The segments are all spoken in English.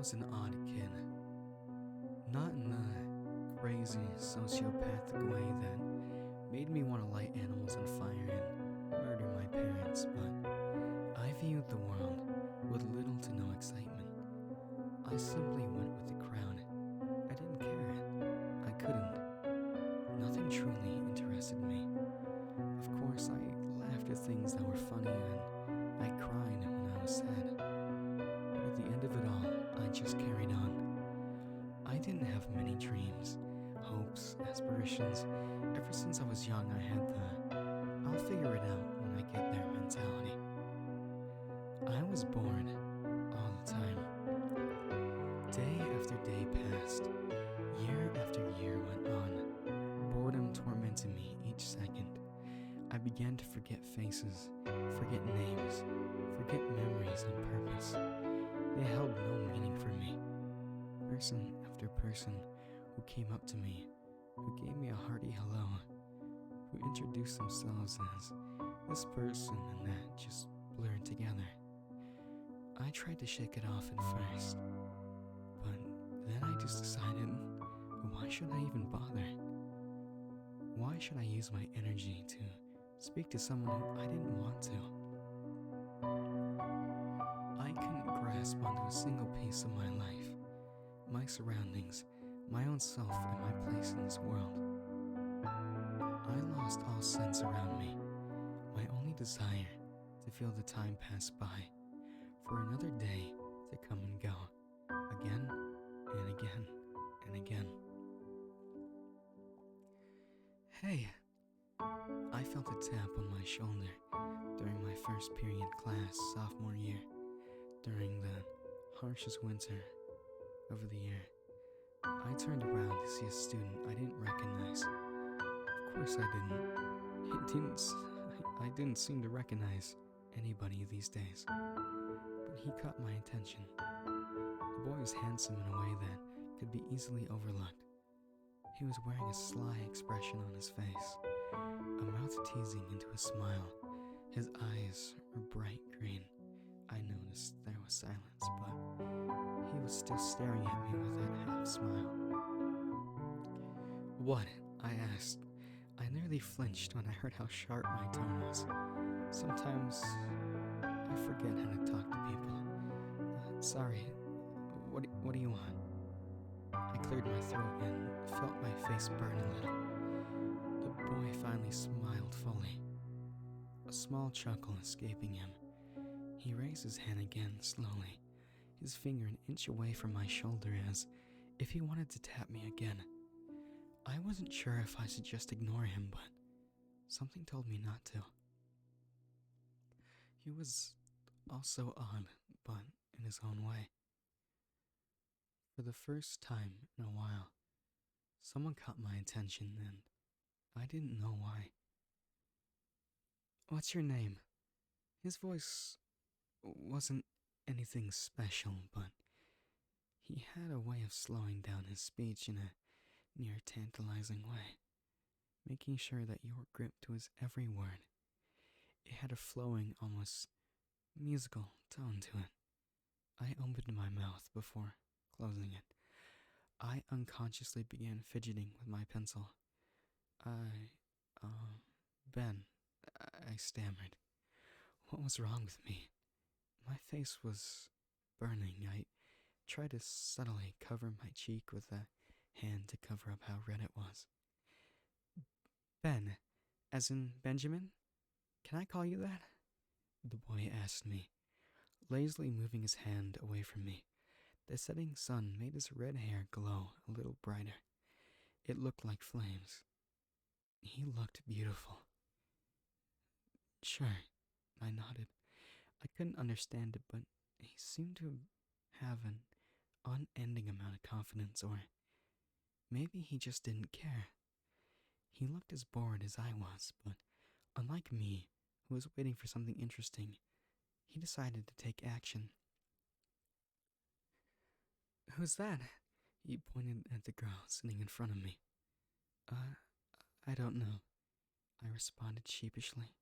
was an odd kid. Not in a crazy sociopathic way that made me want to light animals on fire and murder my parents, but I viewed the world with little to no excitement. I simply went with the crowd. I didn't care. I couldn't. Nothing truly interested me. Of course, I laughed at things that were funny and I cried when I was sad. But at the end of it all, I just carried on. I didn't have many dreams, hopes, aspirations. Ever since I was young, I had the I'll figure it out when I get there mentality. I was bored all the time. Day after day passed. Year after year went on. Boredom tormented me each second. I began to forget faces, forget names, forget memories on purpose. They held no meaning for me. Person after person who came up to me, who gave me a hearty hello, who introduced themselves as this person and that just blurred together. I tried to shake it off at first, but then I just decided, why should I even bother? Why should I use my energy to speak to someone who I didn't want to? I couldn't grasp onto a single piece of my life, my surroundings, my own self, and my place in this world. I lost all sense around me, my only desire to feel the time pass by, for another day to come and go, again and again and again. Hey, I felt a tap on my shoulder during my first period class sophomore year, during the harshest winter of the year. I turned around to see a student I didn't recognize. Of course I didn't seem to recognize anybody these days. But he caught my attention. The boy was handsome in a way that could be easily overlooked. He was wearing a sly expression on his face, a mouth teasing into a smile. His eyes were bright green. I noticed there was silence, but he was still staring at me with that half smile. What? I asked. I nearly flinched when I heard how sharp my tone was. Sometimes I forget how to talk to people. Sorry, what do you want? I cleared my throat and felt my face burn a little. The boy finally smiled fully, a small chuckle escaping him. He raised his hand again slowly, his finger an inch away from my shoulder as if he wanted to tap me again. I wasn't sure if I should just ignore him, but something told me not to. He was also odd, but in his own way. For the first time in a while, someone caught my attention and I didn't know why. What's your name? His voice wasn't anything special, but he had a way of slowing down his speech in a near tantalizing way, making sure that you were gripped to his every word. It had a flowing, almost musical tone to it. I opened my mouth before closing it. I unconsciously began fidgeting with my pencil. Ben, I stammered. What was wrong with me? My face was burning. I tried to subtly cover my cheek with a hand to cover up how red it was. Ben, as in Benjamin? Can I call you that? The boy asked me, lazily moving his hand away from me. The setting sun made his red hair glow a little brighter. It looked like flames. He looked beautiful. Sure, I nodded. I couldn't understand it, but he seemed to have an unending amount of confidence, or maybe he just didn't care. He looked as bored as I was, but unlike me, who was waiting for something interesting, he decided to take action. Who's that? He pointed at the girl sitting in front of me. I don't know, I responded sheepishly.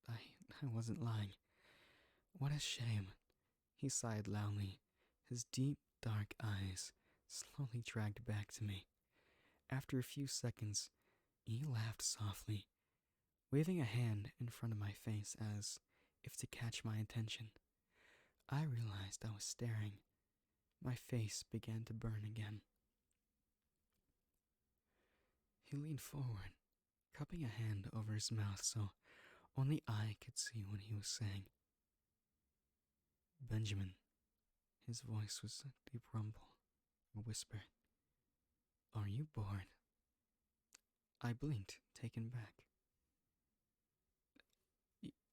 I wasn't lying. What a shame. He sighed loudly, his deep, dark eyes slowly dragged back to me. After a few seconds, he laughed softly, waving a hand in front of my face as if to catch my attention. I realized I was staring. My face began to burn again. He leaned forward, cupping a hand over his mouth so only I could see what he was saying. Benjamin. His voice was a deep rumble, a whisper. Are you bored? I blinked, taken back.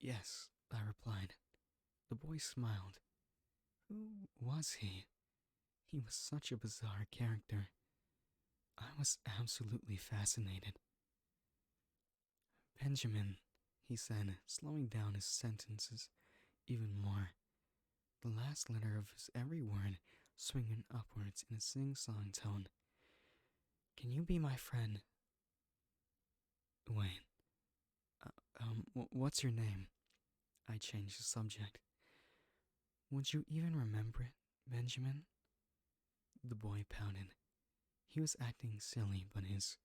Yes, I replied. The boy smiled. Who was he? He was such a bizarre character. I was absolutely fascinated. Benjamin, he said, slowing down his sentences even more. The last letter of his every word swinging upwards in a sing-song tone. Can you be my friend? Wait. What's your name? I changed the subject. Would you even remember it, Benjamin? The boy pouted. He was acting silly, but his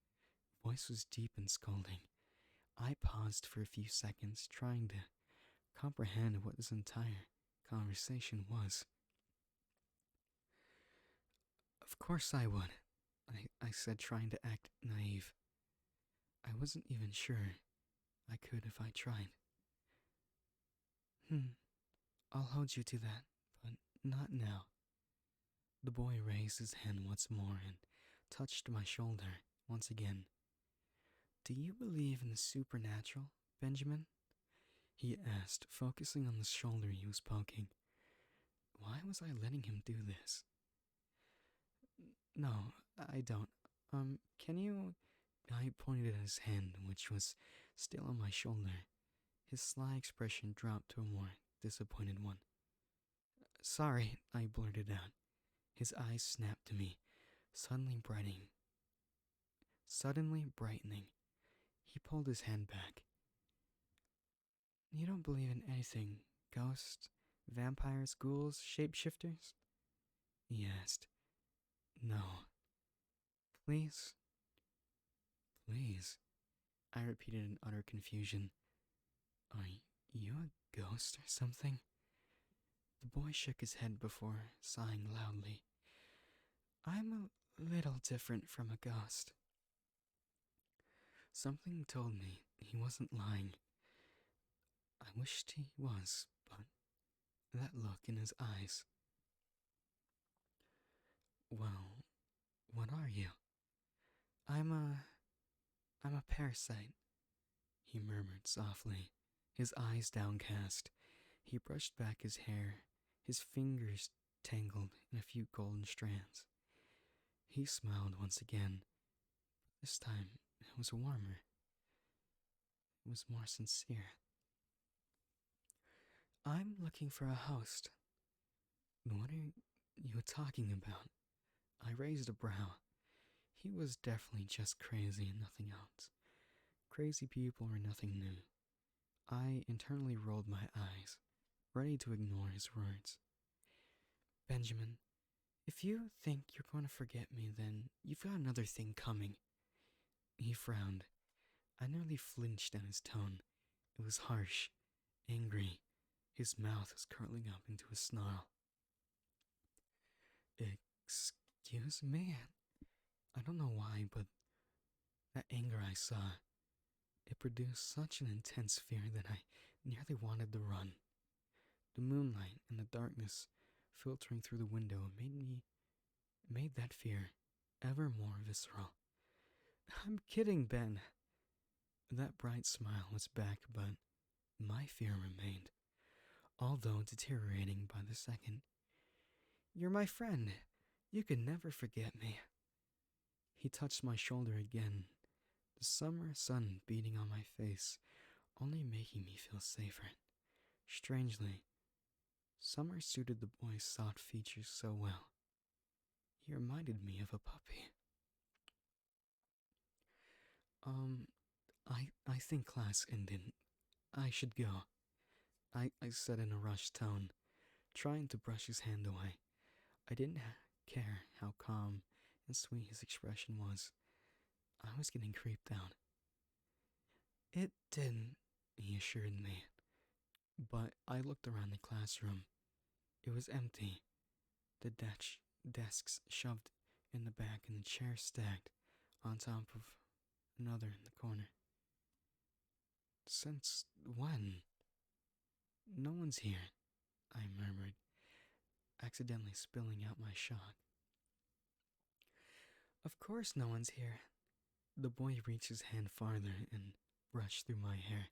voice was deep and scolding. I paused for a few seconds, trying to comprehend what this entire conversation was. Of course I would, I said, trying to act naive. I wasn't even sure I could if I tried. I'll hold you to that, but not now. The boy raised his hand once more and touched my shoulder once again. Do you believe in the supernatural, Benjamin? He asked, focusing on the shoulder he was poking. Why was I letting him do this? No, I don't. Can you... I pointed at his hand, which was still on my shoulder. His sly expression dropped to a more disappointed one. Sorry, I blurted out. His eyes snapped to me, suddenly brightening. He pulled his hand back. You don't believe in anything? Ghosts, vampires, ghouls, shapeshifters? He asked. No. Please? Please? I repeated in utter confusion. Are you a ghost or something? The boy shook his head before sighing loudly. I'm a little different from a ghost. Something told me he wasn't lying. I wished he was, but that look in his eyes. Well, what are you? I'm a parasite, he murmured softly, his eyes downcast. He brushed back his hair, his fingers tangled in a few golden strands. He smiled once again. This time it was warmer. It was more sincere. I'm looking for a host. What are you talking about? I raised a brow. He was definitely just crazy and nothing else. Crazy people are nothing new. I internally rolled my eyes, ready to ignore his words. Benjamin, if you think you're going to forget me, then you've got another thing coming. He frowned. I nearly flinched at his tone. It was harsh, angry. His mouth was curling up into a snarl. Excuse me? I don't know why, but that anger I saw, it produced such an intense fear that I nearly wanted to run. The moonlight and the darkness filtering through the window made that fear ever more visceral. I'm kidding, Ben. That bright smile was back, but my fear remained, although deteriorating by the second. You're my friend. You can never forget me. He touched my shoulder again, the summer sun beating on my face, only making me feel safer. Strangely, summer suited the boy's soft features so well. He reminded me of a puppy. I think class ended. I should go. I said in a rushed tone, trying to brush his hand away. I didn't care how calm and sweet his expression was. I was getting creeped out. It didn't, he assured me, but I looked around the classroom. It was empty, the desks shoved in the back and the chairs stacked on top of another in the corner. Since when? No one's here, I murmured, accidentally spilling out my shock. Of course no one's here. The boy reached his hand farther and brushed through my hair.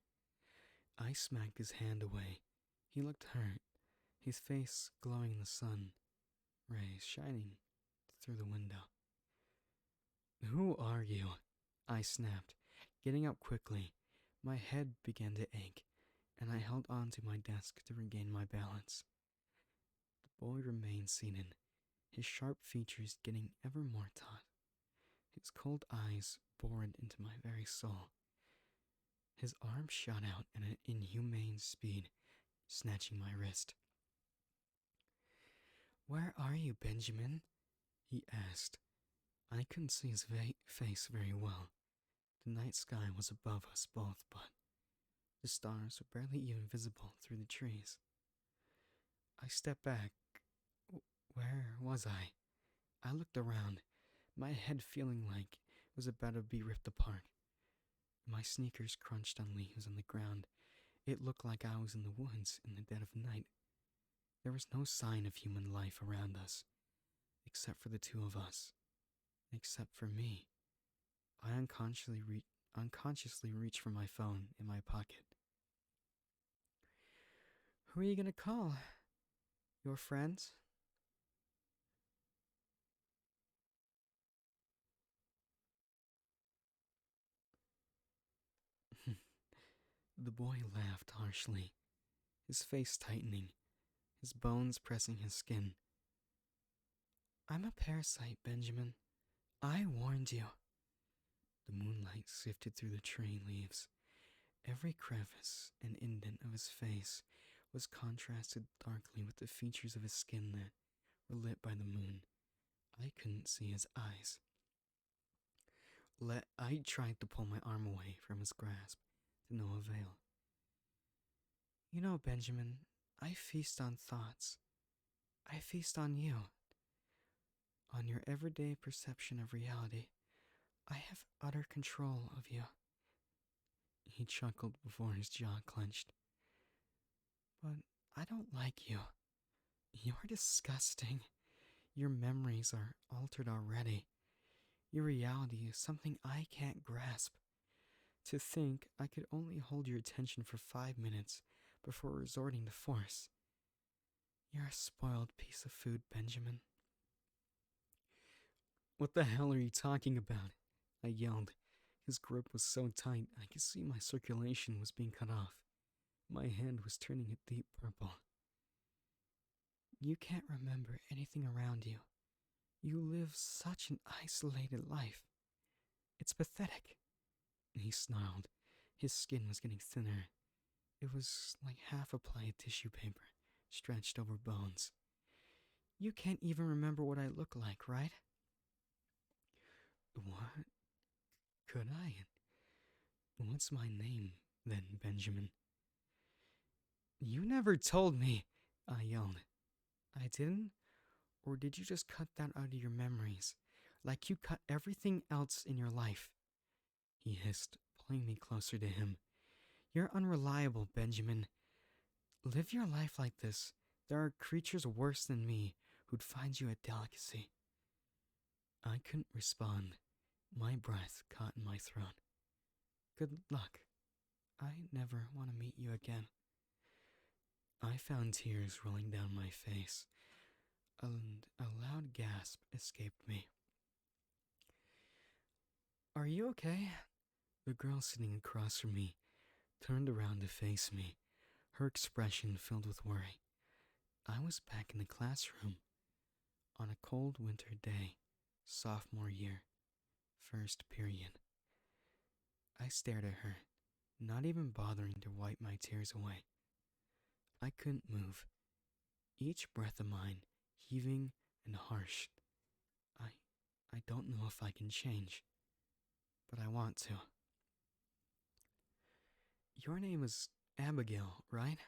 I smacked his hand away. He looked hurt, his face glowing in the sun rays shining through the window. Who are you? I snapped, getting up quickly. My head began to ache, and I held on to my desk to regain my balance. The boy remained seated, his sharp features getting ever more taut. His cold eyes bored into my very soul. His arm shot out at an inhumane speed, snatching my wrist. Where are you, Benjamin? He asked. I couldn't see his face very well. The night sky was above us both, but the stars were barely even visible through the trees. I stepped back. Where was I? I looked around, my head feeling like it was about to be ripped apart. My sneakers crunched on leaves on the ground. It looked like I was in the woods in the dead of night. There was no sign of human life around us, except for the two of us. Except for me. I unconsciously reached for my phone in my pocket. Who are you gonna call? Your friends? The boy laughed harshly, his face tightening, his bones pressing his skin. I'm a parasite, Benjamin. I warned you. The moonlight sifted through the tree leaves. Every crevice and indent of his face was contrasted darkly with the features of his skin that were lit by the moon. I couldn't see his eyes. I tried to pull my arm away from his grasp, to no avail. You know, Benjamin, I feast on thoughts. I feast on you. On your everyday perception of reality. I have utter control of you. He chuckled before his jaw clenched. But I don't like you. You're disgusting. Your memories are altered already. Your reality is something I can't grasp. To think I could only hold your attention for 5 minutes before resorting to force. You're a spoiled piece of food, Benjamin. What the hell are you talking about? I yelled. His grip was so tight I could see my circulation was being cut off. My hand was turning a deep purple. You can't remember anything around you. You live such an isolated life. It's pathetic. He snarled. His skin was getting thinner. It was like half a ply of tissue paper, stretched over bones. You can't even remember what I look like, right? What? Could I? What's my name, then, Benjamin? You never told me, I yelled. I didn't? Or did you just cut that out of your memories, like you cut everything else in your life? He hissed, pulling me closer to him. You're unreliable, Benjamin. Live your life like this. There are creatures worse than me who'd find you a delicacy. I couldn't respond. My breath caught in my throat. Good luck. I never want to meet you again. I found tears rolling down my face, and a loud gasp escaped me. Are you okay? The girl sitting across from me turned around to face me, her expression filled with worry. I was back in the classroom on a cold winter day, sophomore year, first period. I stared at her, not even bothering to wipe my tears away. I couldn't move, each breath of mine heaving and harsh. I don't know if I can change, but I want to. Your name is Abigail, right?